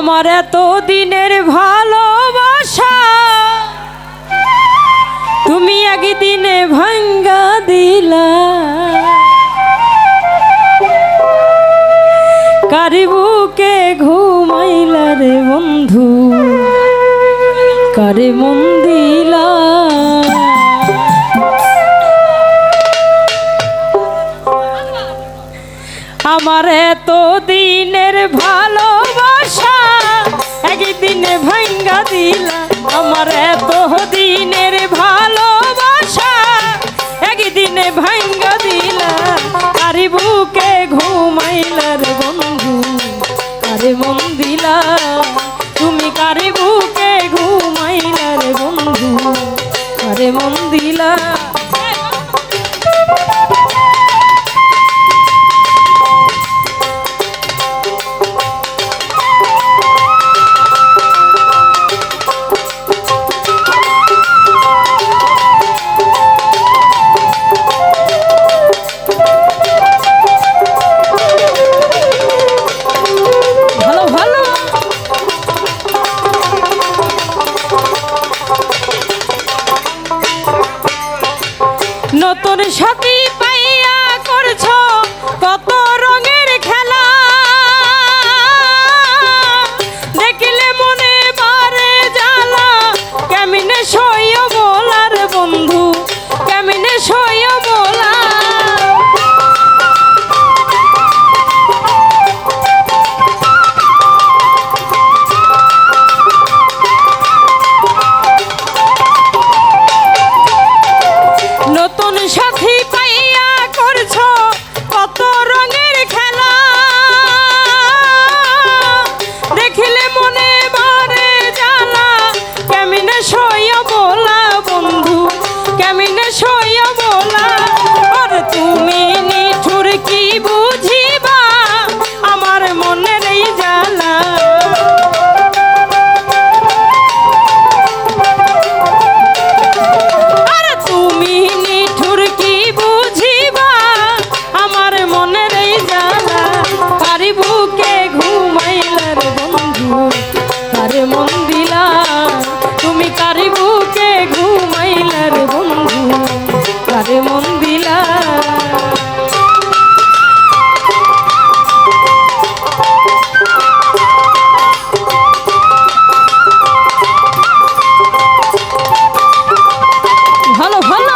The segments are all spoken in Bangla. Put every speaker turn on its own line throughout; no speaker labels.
আমার এত দিনের ভালোবাসা তুমি একদিনে ভাঙ্গা দিলা। কারি বুকে ঘুমাইলা রে বন্ধু, কারে মন দিলা। আমার এত দিনের ভালোবাসা একদিনে ভাঙ্গা দিলা। আমার এত দিনের ভালোবাসা একদিনে ভাঙ্গা দিলা। কারি বুকে ঘুমাইলা রে বন্ধু, কারে মন দিলা। তুমি কারি বুকে ঘুমাইলা রে বন্ধু, কারে মন দিলা। নতুন সাথী পাইয়া করছো কত রঙের খেলা, দেখলে মনে বারে জ্বালা। কেমনে সইয় বলার বন্ধু, কেমনে সইয় বলা। নতুন সাথী পাইয়া করছো কত রঙের খেলা, দেখিলে মনে বারে জ্বালা। কেমনে সইয় বলা বন্ধু, কেমনে সইয় বলা। আর তুমি নিঠুর কি বুঝিবা আমার মনের এই জ্বালা। কারে মন দিলা, তুমি কারি বুকে ঘুমাইলা রে বন্ধু, কারে মন দিলা। ভালো ভালো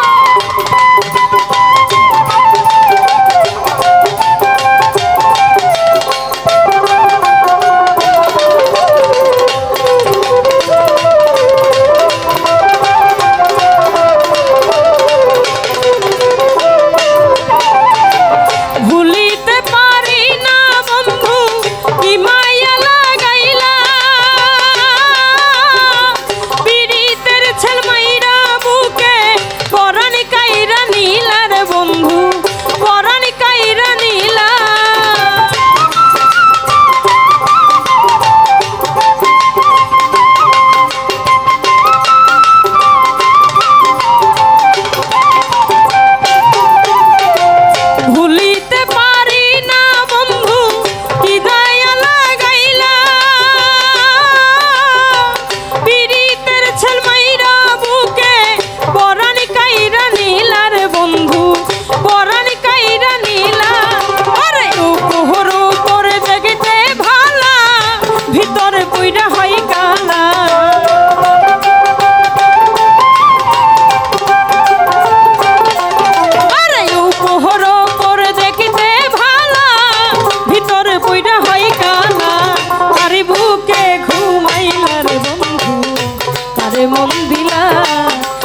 মন দিলা।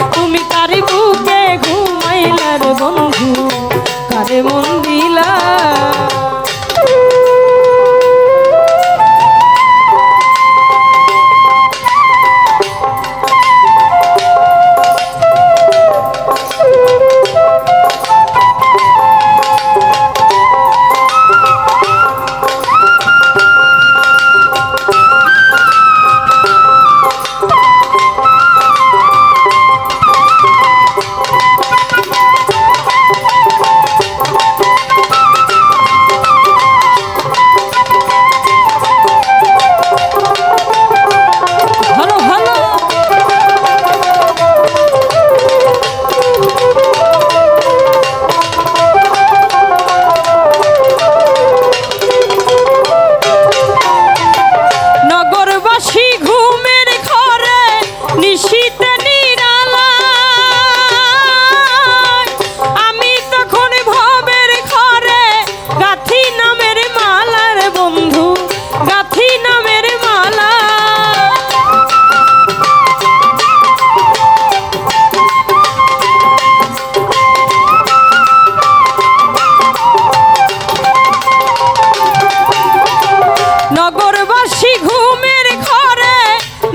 তুমি কারি বুকে ঘুমাইলা রে বন্ধু, কারে মন দিলা।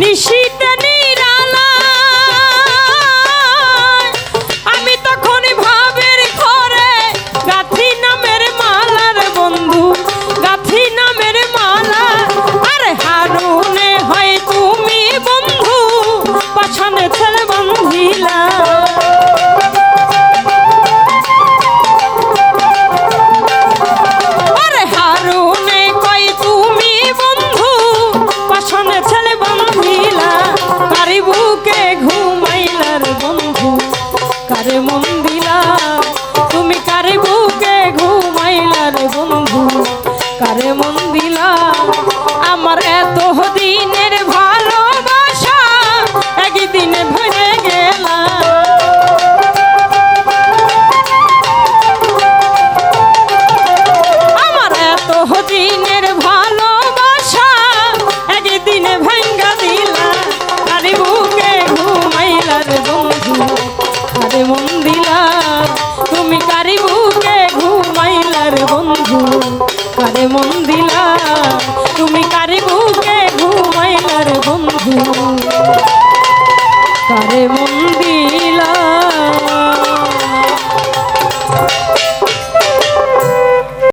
নিশীতে নিরালা আমি তখন ভাবের ঘরে গাথি নামের মালার বন্ধু গাথি নামের মালা আরে হারুনে হয় তুমি বন্ধু পাছানে ছেলে বন্ধিলা কারে মন দিলা তুমি কারে বুকে ঘুমাইলার বন্ধু কারে মন দিলা আমার এত দিনের ভালোবাসা একদিনে ভরে গেলা আমার এত দিনের ভালোবাসা একদিনে ভাঙ্গা দিলা কারে বুকে ঘুমাইলার বন্ধু কারে মন দিলা তুমি কারে বুকে ঘুমাইলার বন্ধু কারে মন দিলা তুমি কারে বুকে ঘুমাইলার বন্ধু কারে মন দিলা।